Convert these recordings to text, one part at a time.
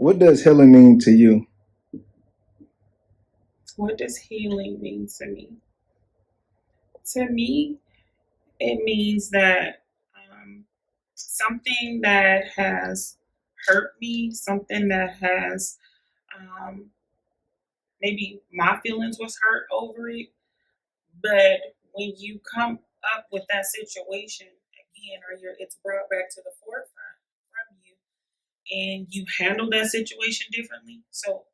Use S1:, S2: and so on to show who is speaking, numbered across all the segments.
S1: What does healing mean to you?
S2: What does healing mean to me? To me, it means that something that has hurt me, something that has um, maybe my feelings was hurt over it. But when you come up with that situation again, or it's brought back to the forefront from you, and you handle that situation differently. So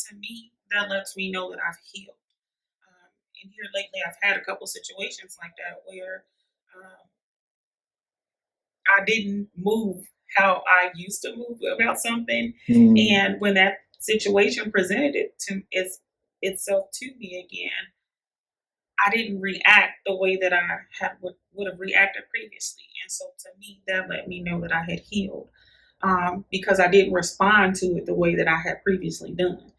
S2: to me, that lets me know that I've healed. And here lately, I've had a couple situations like that where um, I didn't move how I used to move about something,
S1: Mm,
S2: and when that situation presented itself to me again, I didn't react the way that I would have reacted previously, and so to me, that let me know that I had healed because I didn't respond to it the way that I had previously done.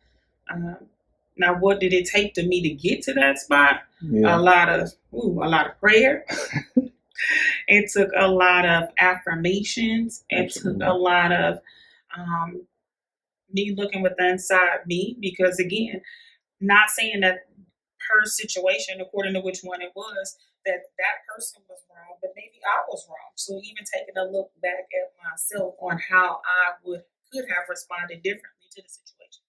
S2: Um, Now, what did it take to me to get to that spot?
S1: yeah,
S2: A lot of prayer. It took a lot of affirmations. It took a
S1: absolutely.
S2: lot of um, me looking within inside me because, again, not saying that her situation, according to which one it was, that that person was wrong, but maybe I was wrong. So even taking a look back at myself on how I would could have responded differently to the situation.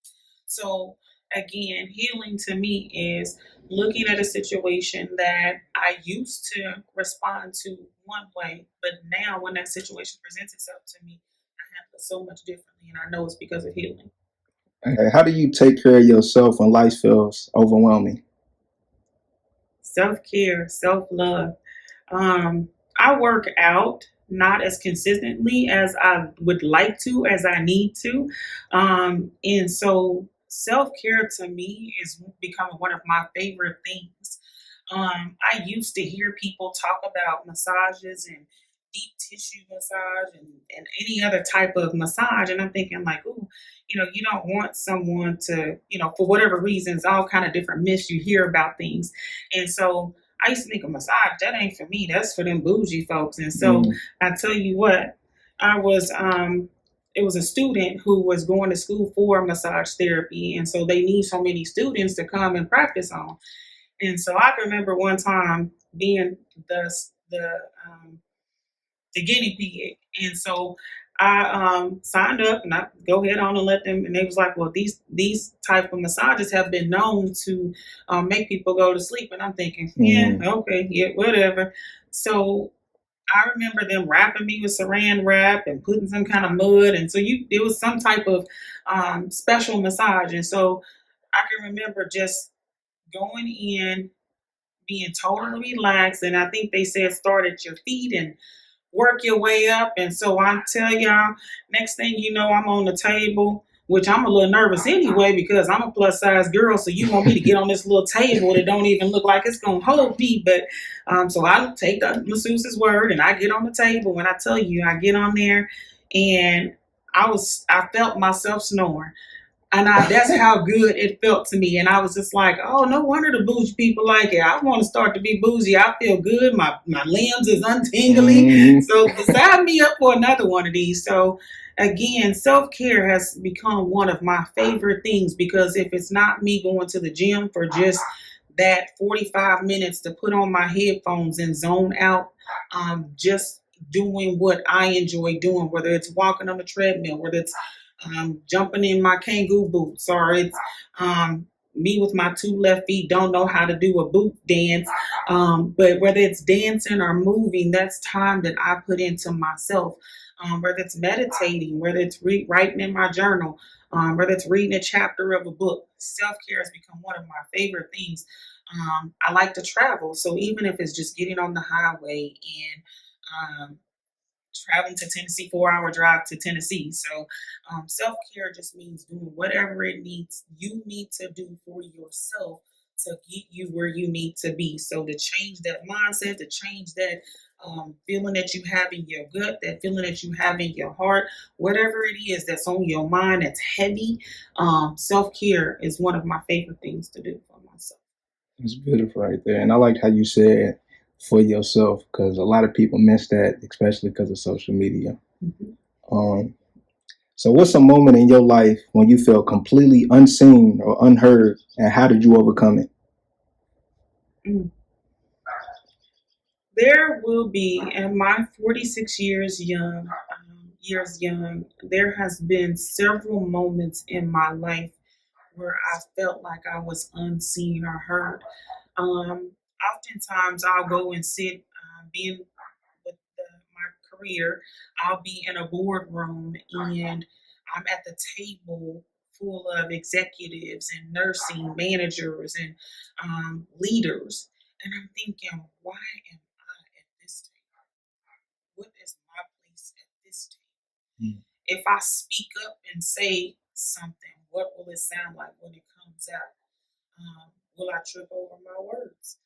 S2: So again, healing to me is looking at a situation that I used to respond to one way, but now when that situation presents itself to me, I handle it so much differently, and I know it's because of healing.
S1: How do you take care of yourself when life feels overwhelming?
S2: Self care, self love. I work out not as consistently as I would like to, as I need to. And so self care to me is becoming one of my favorite things. I used to hear people talk about massages and deep tissue massage and any other type of massage. And I'm thinking like, ooh, you don't want someone to, for whatever reasons, all kind of different myths you hear about things. And so I used to think a massage, that ain't for me. That's for them bougie folks. And so
S1: Mm,
S2: I tell you what, I was it was a student who was going to school for massage therapy. And so they need so many students to come and practice on. And so I can remember one time being the the um, the guinea pig. And so I signed up and I go ahead on and let them. And they was like, well, these type of massages have been known to make people go to sleep. And I'm thinking, yeah,
S1: mm,
S2: okay, yeah, whatever. So I remember them wrapping me with saran wrap and putting some kind of mud. And so it was some type of special massage. And so I can remember just going in, being totally relaxed. And I think they said start at your feet and work your way up. And so I tell y'all, next thing you know, I'm on the table, which I'm a little nervous anyway because I'm a plus size girl. So you want me to get on this little table that don't even look like it's gonna hold me. But so I take the masseuse's word and I get on the table. When I tell you, I get on there and I felt myself snoring. And that's how good it felt to me. And I was just like, oh, no wonder the bougie people like it. I want to start to be bougie. I feel good. My limbs is untingly.
S1: mm.
S2: So sign me up for another one of these. So again, self-care has become one of my favorite things because if it's not me going to the gym for just that 45 minutes to put on my headphones and zone out, just doing what I enjoy doing, whether it's walking on the treadmill, whether it's jumping in my Kangoo boots, or it's me with my two left feet don't know how to do a boot dance. But whether it's dancing or moving, that's time that I put into myself. Whether it's meditating, whether it's writing in my journal, whether it's reading a chapter of a book, self care has become one of my favorite things. I like to travel, so even if it's just getting on the highway and traveling to Tennessee, 4 hour drive to Tennessee. So self care just means doing whatever you need to do for yourself to get you where you need to be. So to change that mindset, to change that feeling that you have in your gut, that feeling that you have in your heart, whatever it is that's on your mind that's heavy, self care is one of my favorite things to do for myself.
S1: It's beautiful right there. And I like how you said for yourself because a lot of people miss that, especially because of social media.
S2: Mhm.
S1: Um, So, what's a moment in your life when you felt completely unseen or unheard, and how did you overcome it?
S2: Mm. There will be, in my 46 years young, there has been several moments in my life where I felt like I was unseen or heard. Oftentimes, I'll go and sit, being with my career, I'll be in a boardroom and I'm at the table full of executives and nursing managers and leaders. And I'm thinking, why am I at this table? What is my place at this table?
S1: Mm.
S2: If I speak up and say something, what will it sound like when it comes out? Will I trip over my words?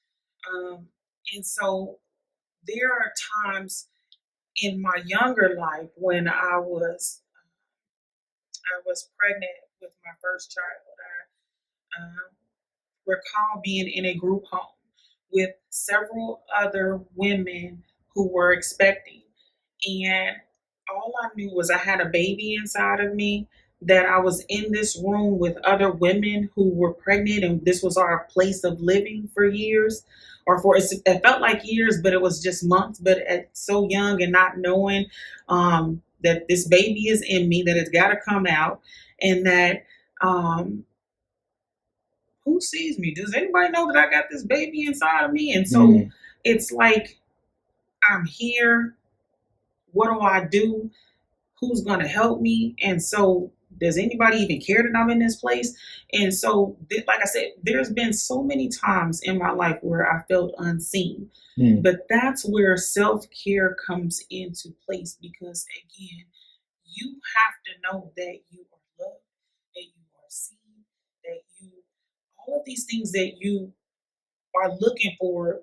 S2: Um, and so there are times in my younger life when I was pregnant with my first child. I recall being in a group home with several other women who were expecting. And all I knew was I had a baby inside of me, that I was in this room with other women who were pregnant, and this was our place of living for years. Or it felt like years, but it was just months. But at so young and not knowing that this baby is in me, that it's got to come out, and that um, who sees me? Does anybody know that I got this baby inside of me? And so
S1: Mm.
S2: it's like, I'm here. What do I do? Who's going to help me? And so, does anybody even care that I'm in this place? And so, like I said, there's been so many times in my life where I felt unseen.
S1: Mm.
S2: But that's where self care comes into place, because, again, you have to know that you are loved, that you are seen, that you, all of these things that you are looking for,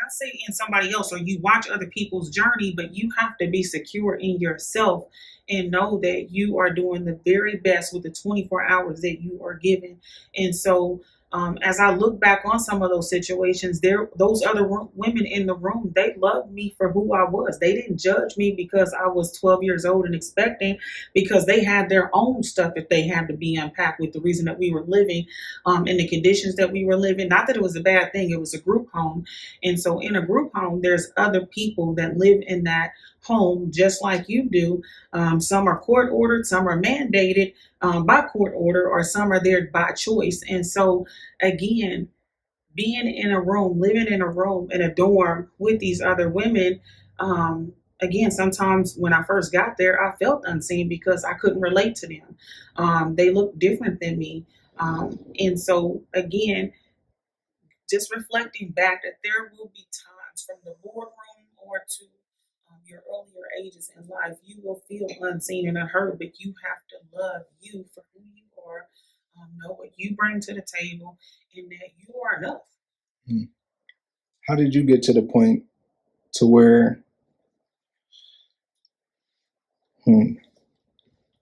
S2: not say in somebody else, or you watch other people's journey, but you have to be secure in yourself and know that you are doing the very best with the 24 hours that you are given. And so, as I look back on some of those situations, those other women in the room, they loved me for who I was. They didn't judge me because I was 12 years old and expecting, because they had their own stuff that they had to be unpacked with the reason that we were living, in the conditions that we were living. Not that it was a bad thing, it was a group home. And so in a group home, there's other people that live in that home just like you do. Some are court ordered, some are mandated by court order, or some are there by choice. And so, again, being in a room, living in a room, in a dorm with these other women, again, sometimes when I first got there, I felt unseen because I couldn't relate to them. They looked different than me. And so, again, just reflecting back, that there will be times from the boardroom or to your earlier ages in life, you will feel unseen and unheard, but you have to love you for who you are, know what you bring to the table, and that you are enough.
S1: Mm. How did you get to the point to where, hmm,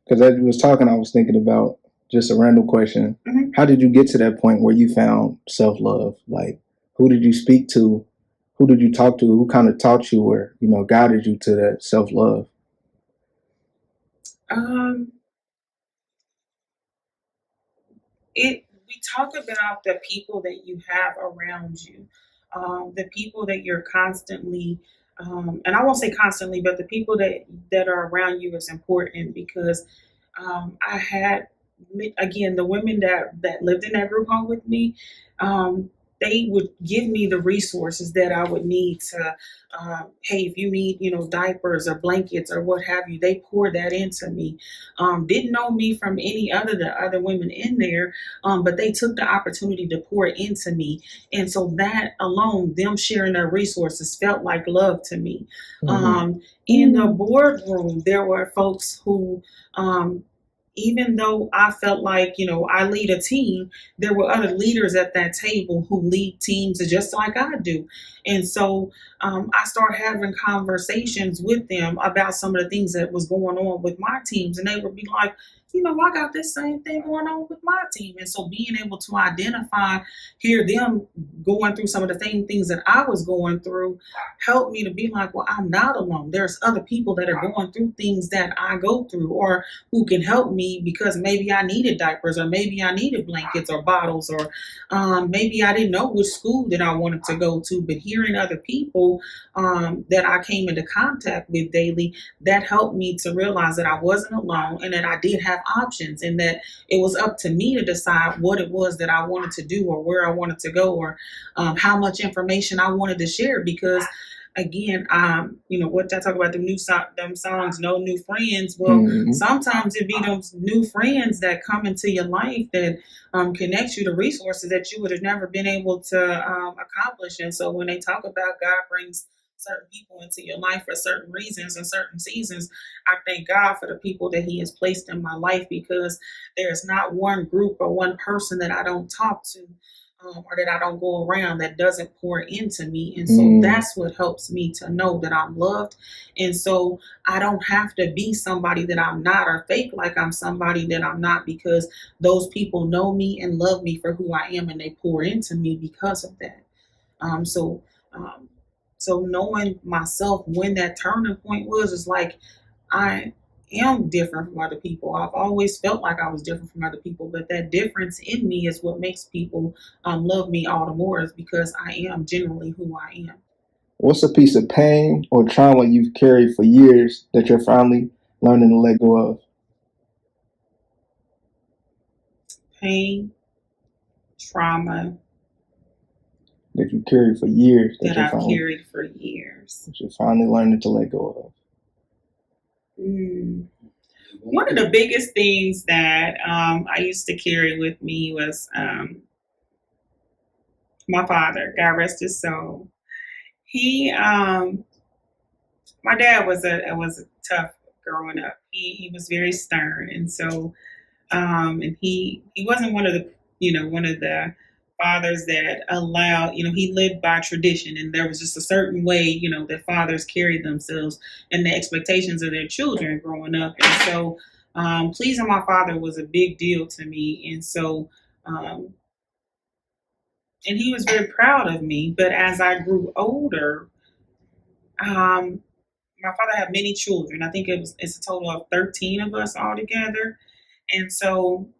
S1: because as you was talking, I was thinking about just a random question.
S2: Mhm.
S1: How did you get to that point where you found self love? Like, who did you speak to? Who did you talk to? Who kind of taught you, or guided you to that self love?
S2: Um, we talk about the people that you have around you, the people that you're constantly, and I won't say constantly, but the people that are around you is important, because I had, again, the women that lived in that group home with me. Um, they would give me the resources that I would need to. Hey, if you need, diapers or blankets or what have you, they poured that into me. Didn't know me from any other the other women in there, but they took the opportunity to pour it into me, and so that alone, them sharing their resources, felt like love to me.
S1: Mm-hmm.
S2: In the boardroom, there were folks who. even though I felt like, I lead a team, there were other leaders at that table who lead teams just like I do. And so I started having conversations with them about some of the things that was going on with my teams. And they would be like, I got this same thing going on with my team. And so being able to identify, hear them going through some of the same things that I was going through helped me to be like, well, I'm not alone. There's other people that are going through things that I go through, or who can help me because maybe I needed diapers, or maybe I needed blankets or bottles, or maybe I didn't know which school that I wanted to go to. But hearing other people that I came into contact with daily, that helped me to realize that I wasn't alone and that I did have options, and that it was up to me to decide what it was that I wanted to do, or where I wanted to go, or how much information I wanted to share. Because again, what I talk about, them songs, no new friends. Well,
S1: Hmm.
S2: sometimes it be those new friends that come into your life that connect you to resources that you would have never been able to accomplish. And so when they talk about God brings certain people into your life for certain reasons and certain seasons, I thank God for the people that He has placed in my life, because there's not one group or one person that I don't talk to, or that I don't go around, that doesn't pour into me. And so
S1: Mm.
S2: that's what helps me to know that I'm loved. And so I don't have to be somebody that I'm not, or fake like I'm somebody that I'm not, because those people know me and love me for who I am, and they pour into me because of that. Um, so, um, so knowing myself when that turning point was, is like, I am different from other people. I've always felt like I was different from other people, but that difference in me is what makes people love me all the more, is because I am generally who I am.
S1: What's a piece of pain or trauma you've carried for years that you're finally learning to let go of?
S2: Pain, trauma
S1: That you carried for years
S2: that I've carried for years.
S1: that you're finally learning to let go of?
S2: Mm. One of the biggest things that I used to carry with me was my father. God rest his soul. He, my dad was a tough growing up. He was very stern, and so and he wasn't one of the, one of the fathers that allowed, he lived by tradition, and there was just a certain way, that fathers carried themselves and the expectations of their children growing up. And so pleasing my father was a big deal to me. And so um, and he was very proud of me. But as I grew older, um, my father had many children. I think it's a total of 13 of us all together. And so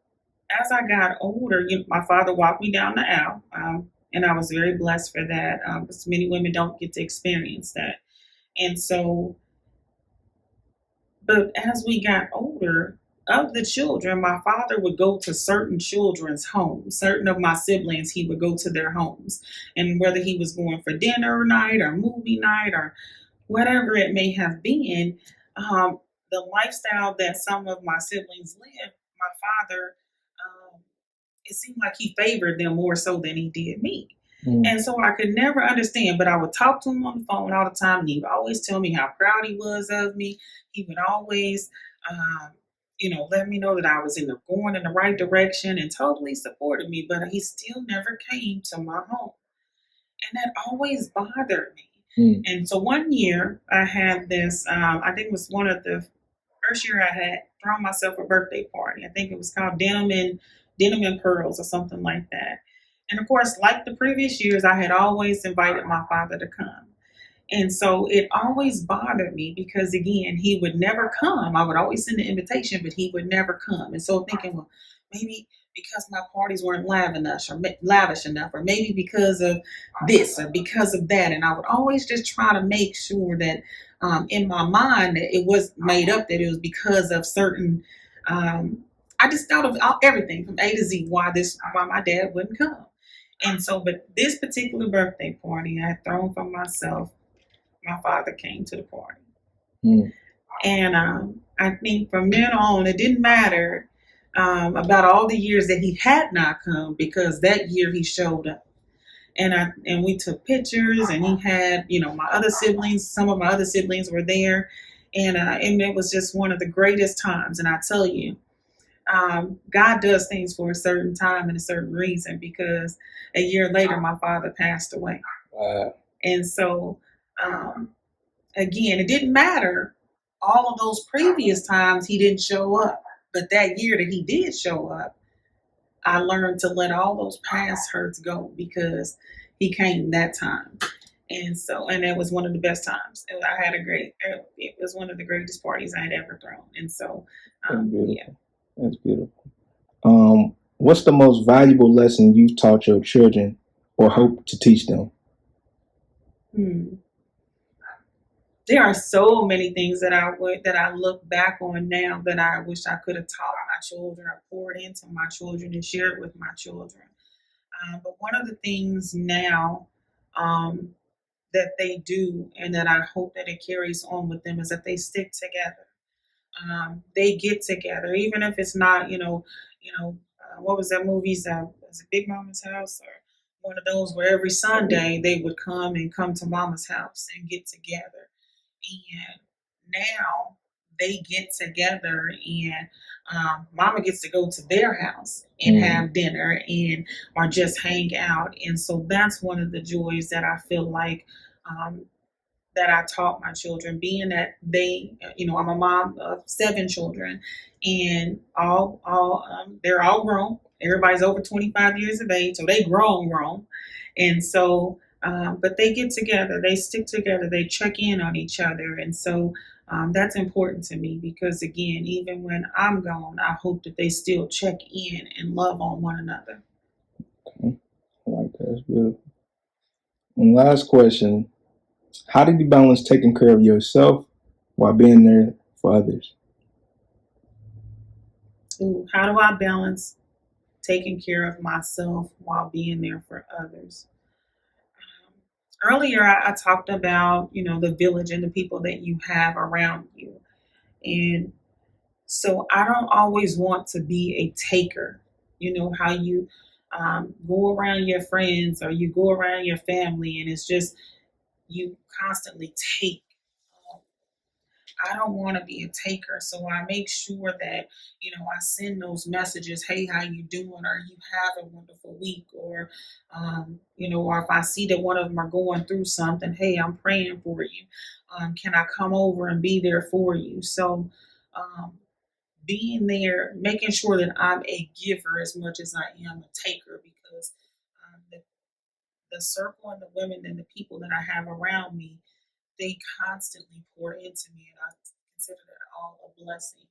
S2: as I got older, my father walked me down the aisle, and I was very blessed for that, because many women don't get to experience that. And so, but as we got older, of the children, my father would go to certain children's homes. Certain of my siblings, he would go to their homes, and whether he was going for dinner night or movie night or whatever it may have been, the lifestyle that some of my siblings lived, my father, it seemed like he favored them more so than he did me.
S1: Mm.
S2: And so I could never understand, but I would talk to him on the phone all the time, and he would always tell me how proud he was of me. He would always, let me know that I was going in the right direction, and totally supported me. But he still never came to my home, and that always bothered me.
S1: Mm.
S2: And so one year I had this, I think it was one of the first year I had thrown myself a birthday party. I think it was called Denim and Pearls or something like that. And of course, like the previous years, I had always invited my father to come. And so it always bothered me because, again, he would never come. I would always send the invitation, but he would never come. And so thinking, well, maybe because my parties weren't lavish enough, or maybe because of this or because of that. And I would always just try to make sure that in my mind that it was made up, that it was because of certain. I just thought of everything from A to Z why my dad wouldn't come. And so, but this particular birthday party I had thrown for myself, my father came to the party.
S1: Mm.
S2: And I think from then on, it didn't matter about all the years that he had not come, because that year he showed up. And we took pictures, and he had, my other siblings, some of my other siblings were there. And it was just one of the greatest times. And I tell you, God does things for a certain time and a certain reason, because a year later my father passed away.
S1: Wow.
S2: And so, um, again, it didn't matter all of those previous times he didn't show up, but that year that he did show up, I learned to let all those past hurts go, because he came that time. And so, and it was one of the best times. I had a great, it was one of the greatest parties I had ever thrown. And so,
S1: That's
S2: yeah.
S1: beautiful. That's beautiful. What's the most valuable lesson you've taught your children or hope to teach them?
S2: Hmm. There are so many things that I look back on now that I wish I could have taught my children or poured into my children and shared with my children. But one of the things now, um, that they do, and that I hope that it carries on with them, is that they stick together. They get together, even if it's not, what was that movie? Was it Big Mama's House, or one of those where every Sunday they would come to Mama's house and get together. And now they get together, and Mama gets to go to their house and have dinner and or just hang out. And so that's one of the joys that I feel like, um, that I taught my children, being that they, I'm a mom of 7 children, and they're all grown. Everybody's over 25 years of age, so they grown, and so. But they get together, they stick together, they check in on each other, and so that's important to me, because again, even when I'm gone, I hope that they still check in and love on one another.
S1: Okay. I like that. That's beautiful. And last question: how did you balance taking care of yourself while being there for others?
S2: Ooh, how do I balance taking care of myself while being there for others? Earlier, I talked about, the village and the people that you have around you. And so I don't always want to be a taker. You know, how you go around your friends or you go around your family, and it's just you constantly take. Um, I don't want to be a taker, so I make sure that, I send those messages. Hey, how you doing? Or you have a wonderful week? Or or if I see that one of them are going through something, hey, I'm praying for you. Can I come over and be there for you? So, um, being there, making sure that I'm a giver as much as I am a taker, because the circle and the women and the people that I have around me, they constantly pour into me, and I consider that all a blessing.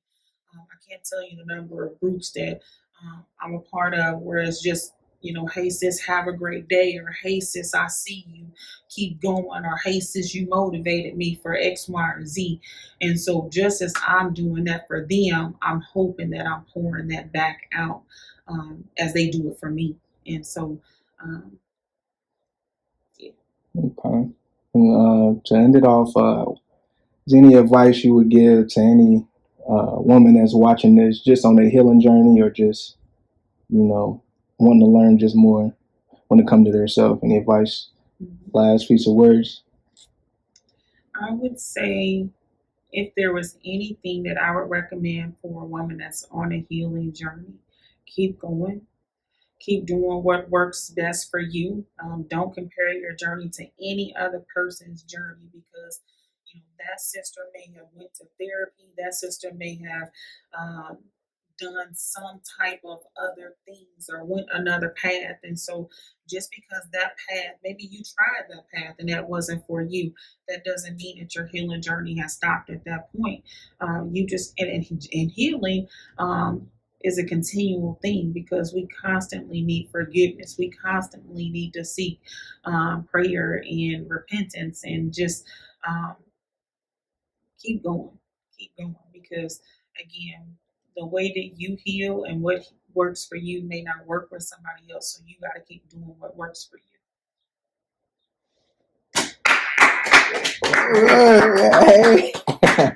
S2: I can't tell you the number of groups that I'm a part of where it's just, hey sis, have a great day, or hey sis, I see you, keep going, or hey sis, you motivated me for X, Y, or Z. And so just as I'm doing that for them, I'm hoping that I'm pouring that back out, as they do it for me. And so, um, yeah.
S1: Okay. And, to end it off, is any advice you would give to any woman that's watching this, just on their healing journey, or just wanting to learn just more when it comes to their self? Any advice?
S2: Mhm.
S1: Last piece of words.
S2: I would say, if there was anything that I would recommend for a woman that's on a healing journey, keep going. Keep doing what works best for you. Don't compare your journey to any other person's journey, because that sister may have went to therapy. That sister may have um, done some type of other things or went another path. And so, just because that path, maybe you tried that path and that wasn't for you, that doesn't mean that your healing journey has stopped at that point. You just and healing. Is a continual thing, because we constantly need forgiveness. We constantly need to seek prayer and repentance, and just um, keep going, keep going, because again, the way that you heal and what works for you may not work for somebody else. So you got to keep doing what works for you.
S1: Hey.